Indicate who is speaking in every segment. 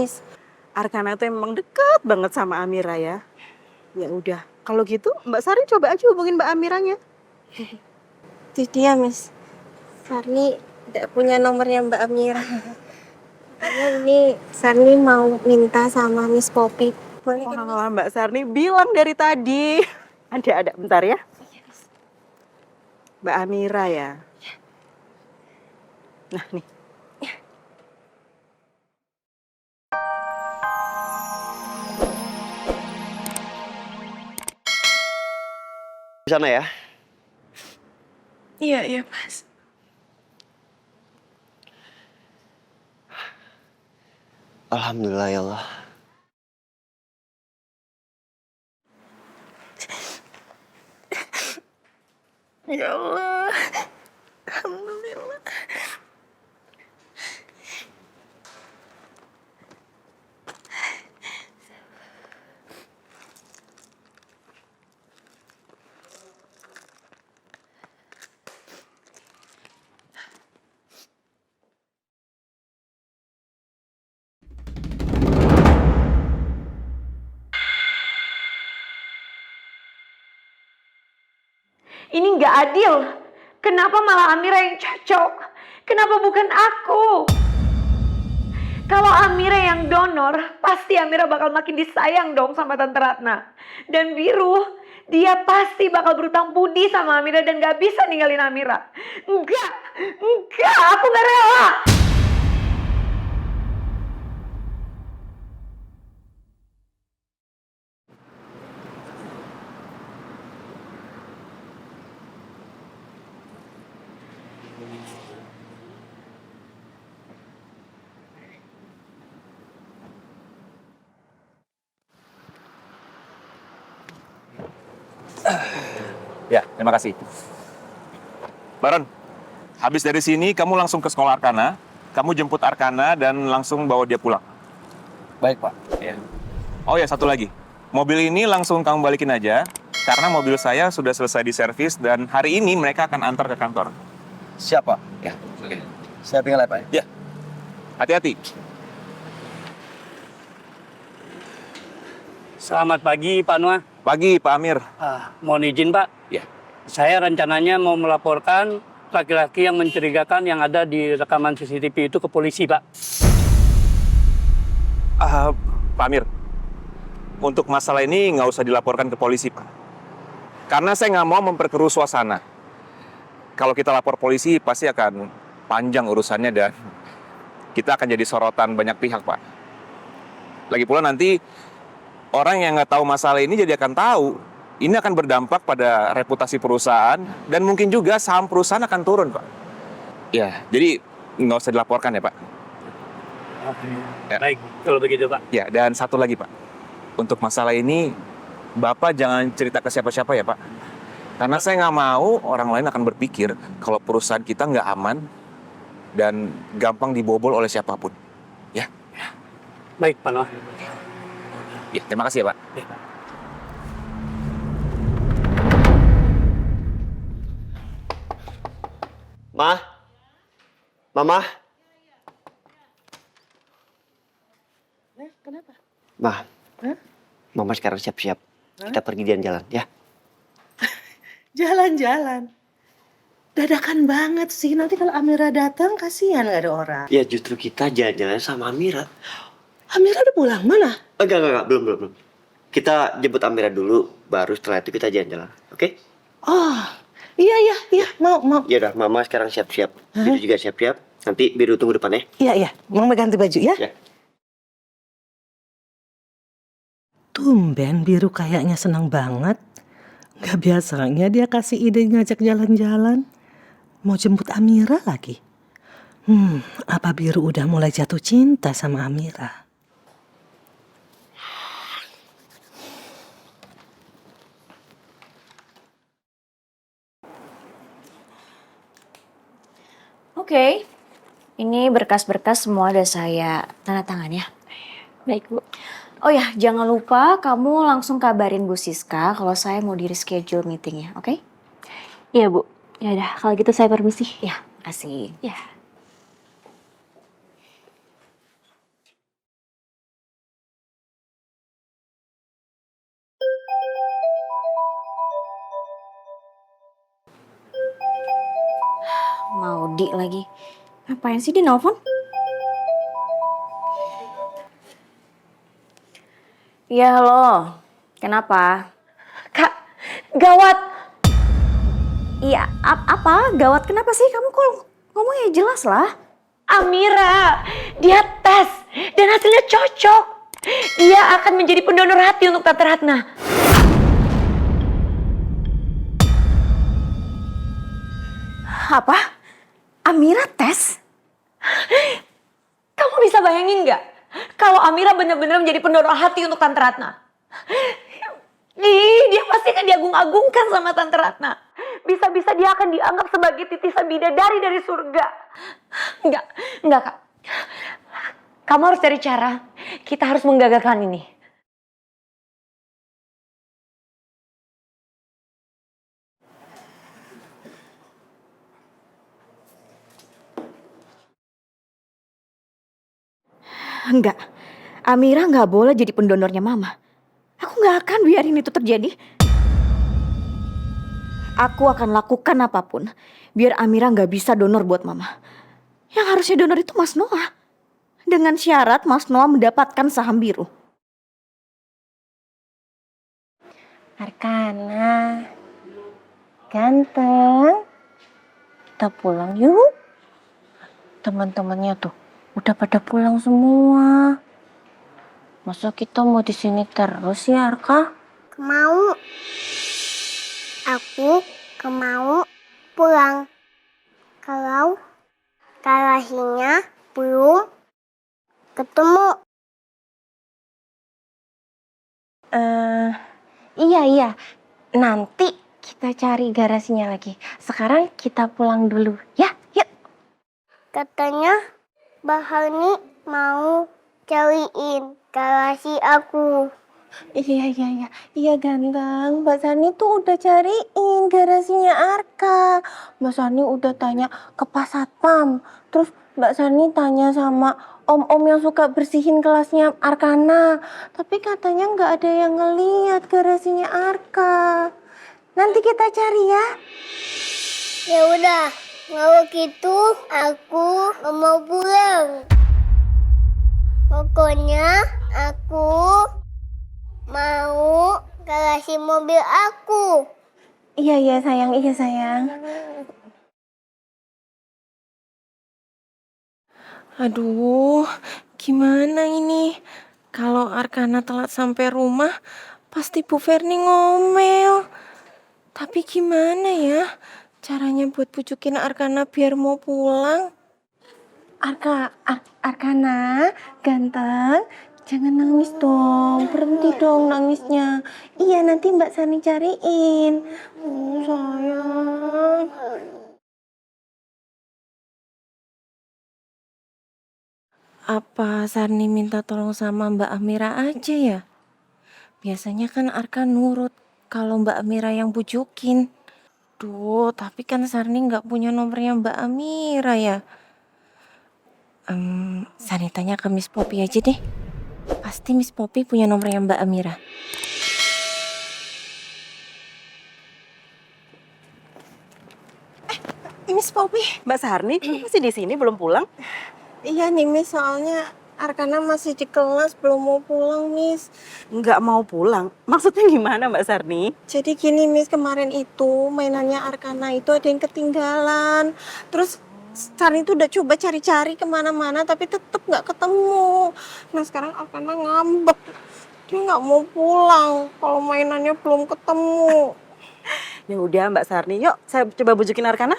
Speaker 1: Miss.
Speaker 2: Arkana tuh emang deket banget sama Amira ya. Ya udah, kalau gitu Mbak Sari coba aja hubungin Mbak Amiranya.
Speaker 1: Itu dia, Miss. Sarni tidak punya nomornya Mbak Amira. Karena ini Sarni mau minta sama Miss Poppy. Boleh kan, Miss?
Speaker 2: Wah, Mbak Sarni bilang dari tadi. Ada, bentar ya. Mbak Amira ya. Nah, nih.
Speaker 3: Di sana ya.
Speaker 4: Iya, Mas.
Speaker 3: Alhamdulillah ya Allah.
Speaker 4: Ya Allah. Alhamdulillah.
Speaker 5: Ini nggak adil. Kenapa malah Amira yang cocok? Kenapa bukan aku? Kalau Amira yang donor, pasti Amira bakal makin disayang dong sama Tante Ratna. Dan Biru, dia pasti bakal berutang budi sama Amira dan gak bisa ninggalin Amira. Enggak, aku gak rela.
Speaker 6: Ya, terima kasih. Baron, habis dari sini kamu langsung ke sekolah Arkana, kamu jemput Arkana dan langsung bawa dia pulang.
Speaker 3: Baik, Pak.
Speaker 6: Ya. Oh ya, satu lagi. Mobil ini langsung kamu balikin aja, karena mobil saya sudah selesai diservis dan hari ini mereka akan antar ke kantor.
Speaker 3: Siapa? Ya. Oke. Saya tinggal ya, Pak.
Speaker 6: Ya, hati-hati.
Speaker 7: Selamat pagi Pak Noah.
Speaker 6: Pagi, Pak Amir.
Speaker 7: Mohon izin Pak.
Speaker 6: Ya.
Speaker 7: Saya rencananya mau melaporkan laki-laki yang mencurigakan yang ada di rekaman CCTV itu ke polisi Pak.
Speaker 6: Pak Amir, untuk masalah ini nggak usah dilaporkan ke polisi, Pak. Karena saya nggak mau memperkeruh suasana. Kalau kita lapor polisi, pasti akan panjang urusannya dan kita akan jadi sorotan banyak pihak, Pak. Lagi pula nanti orang yang nggak tahu masalah ini jadi akan tahu. Ini akan berdampak pada reputasi perusahaan dan mungkin juga saham perusahaan akan turun, Pak. Ya, jadi nggak usah dilaporkan ya, Pak.
Speaker 7: Ya. Baik, kalau begitu Pak.
Speaker 6: Ya, dan satu lagi, Pak. Untuk masalah ini, Bapak jangan cerita ke siapa-siapa ya, Pak. Karena saya nggak mau orang lain akan berpikir kalau perusahaan kita nggak aman dan gampang dibobol oleh siapapun. Ya.
Speaker 7: Baik, Pak Noah.
Speaker 6: Ya, terima kasih ya, Pak.
Speaker 7: Ya.
Speaker 3: Ma? Mama?
Speaker 2: Kenapa?
Speaker 3: Ma.
Speaker 2: Hah?
Speaker 3: Mama sekarang siap-siap. Kita pergi jalan-jalan, ya?
Speaker 2: Jalan-jalan. Dadakan banget sih. Nanti kalau Amira datang, kasihan gak ada orang.
Speaker 3: Ya justru kita jalan-jalan sama Amira.
Speaker 2: Amira udah pulang, mana?
Speaker 3: Enggak. Belum. Kita jemput Amira dulu, baru setelah itu kita jalan-jalan, oke?
Speaker 2: Oh, iya, mau.
Speaker 3: Ya udah, Mama sekarang siap-siap. Biru juga siap-siap. Nanti Biru tunggu depan ya.
Speaker 2: Iya, mau ganti baju ya?
Speaker 3: Ya.
Speaker 8: Tumben Biru kayaknya senang banget. Gak biasanya dia kasih ide ngajak jalan-jalan. Mau jemput Amira lagi. Apa Biru udah mulai jatuh cinta sama Amira?
Speaker 9: Oke, ini berkas-berkas semua udah saya tanda tangan ya.
Speaker 1: Baik Bu.
Speaker 9: Oh ya, jangan lupa kamu langsung kabarin Bu Siska kalau saya mau di reschedule meetingnya, oke?
Speaker 1: Iya Bu. Ya udah, kalau gitu saya permisi.
Speaker 9: Ya, kasih.
Speaker 1: Ya.
Speaker 9: Maudi lagi. Ngapain sih dia nelfon? Ya halo, kenapa?
Speaker 5: Kak, gawat.
Speaker 9: Iya, apa? Gawat kenapa sih? Kamu kok ngomongnya jelas lah.
Speaker 5: Amira, dia tes dan hasilnya cocok. Dia akan menjadi pendonor hati untuk Tante Ratna.
Speaker 9: Apa? Amira tes?
Speaker 5: Kamu bisa bayangin nggak kalau Amira benar-benar menjadi pendonor hati untuk Tante Ratna? Ih, dia pasti akan diagung-agungkan sama Tante Ratna. Bisa-bisa dia akan dianggap sebagai titisan bidadari dari surga. Enggak Kak. Kamu harus cari cara. Kita harus menggagalkan ini.
Speaker 9: Enggak. Amira nggak boleh jadi pendonornya Mama. Aku nggak akan biarin itu terjadi. Aku akan lakukan apapun biar Amira nggak bisa donor buat Mama. Yang harusnya donor itu Mas Noah. Dengan syarat Mas Noah mendapatkan saham biru.
Speaker 1: Arkana, ganteng. Kita pulang yuk. Teman-temannya tuh udah pada pulang semua. Masa kita mau di sini terus ya, Arka?
Speaker 10: Mau. Aku mau pulang. Kalau kalahinya belum ketemu.
Speaker 1: Iya. Nanti kita cari garasinya lagi. Sekarang kita pulang dulu, ya? Yuk.
Speaker 10: Katanya Bahani mau cariin garasi aku.
Speaker 1: Iya ganteng. Mbak Sani tuh udah cariin garasinya Arka. Mbak Sani udah tanya ke Pak Satpam. Terus Mbak Sani tanya sama om-om yang suka bersihin kelasnya Arkana. Tapi katanya nggak ada yang ngeliat garasinya Arka. Nanti kita cari ya.
Speaker 10: Ya udah, kalau gitu aku mau pulang. Pokoknya aku mau garasi mobil aku.
Speaker 1: Iya sayang. Aduh, gimana ini? Kalau Arkana telat sampai rumah, pasti Bu Ferni ngomel. Tapi gimana ya caranya buat pujukin Arkana biar mau pulang? Arkana, ganteng, jangan nangis dong. Berhenti dong nangisnya. Iya, nanti Mbak Sani cariin. Sayang. Apa Sarni minta tolong sama Mbak Amira aja ya? Biasanya kan Arka nurut kalau Mbak Amira yang bujukin. Duh, tapi kan Sarni nggak punya nomornya Mbak Amira ya. Sarni tanya ke Miss Poppy aja deh. Pasti Miss Poppy punya nomornya Mbak Amira. Miss Poppy.
Speaker 2: Mbak Sarni, masih di sini belum pulang?
Speaker 1: Iya nih Miss, soalnya Arkana masih di kelas, belum mau pulang Miss.
Speaker 2: Nggak mau pulang? Maksudnya gimana Mbak Sarni?
Speaker 1: Jadi gini Miss, kemarin itu mainannya Arkana itu ada yang ketinggalan. Terus Sarni itu udah coba cari-cari kemana-mana tapi tetap nggak ketemu. Nah sekarang Arkana ngambek. Dia nggak mau pulang kalau mainannya belum ketemu.
Speaker 2: Ya udah Mbak Sarni, yuk saya coba bujukin Arkana.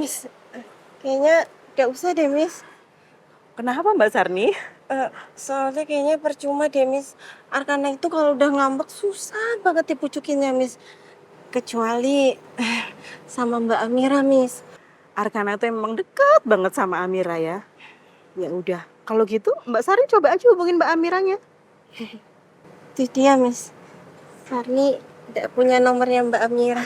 Speaker 1: Miss, kayaknya nggak usah deh Miss.
Speaker 2: Kenapa Mbak Sarni?
Speaker 1: Soalnya kayaknya percuma deh Miss. Arkana itu kalau udah ngambek susah banget dipucukinnya Miss. Kecuali sama Mbak Amira Miss.
Speaker 2: Arkana tuh emang deket banget sama Amira ya. Ya udah, kalau gitu Mbak Sarni coba aja hubungin Mbak Amiranya.
Speaker 1: Itu dia Miss. Sarni tidak punya nomornya Mbak Amira.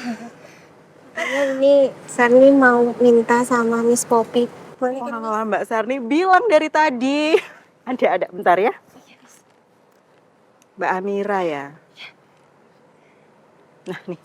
Speaker 1: Makanya ini Sarni mau minta sama Miss Poppy. Boleh kan, Miss?
Speaker 2: Wah, Mbak Sarni bilang dari tadi. Ada, bentar ya. Mbak Amira ya. Nah nih,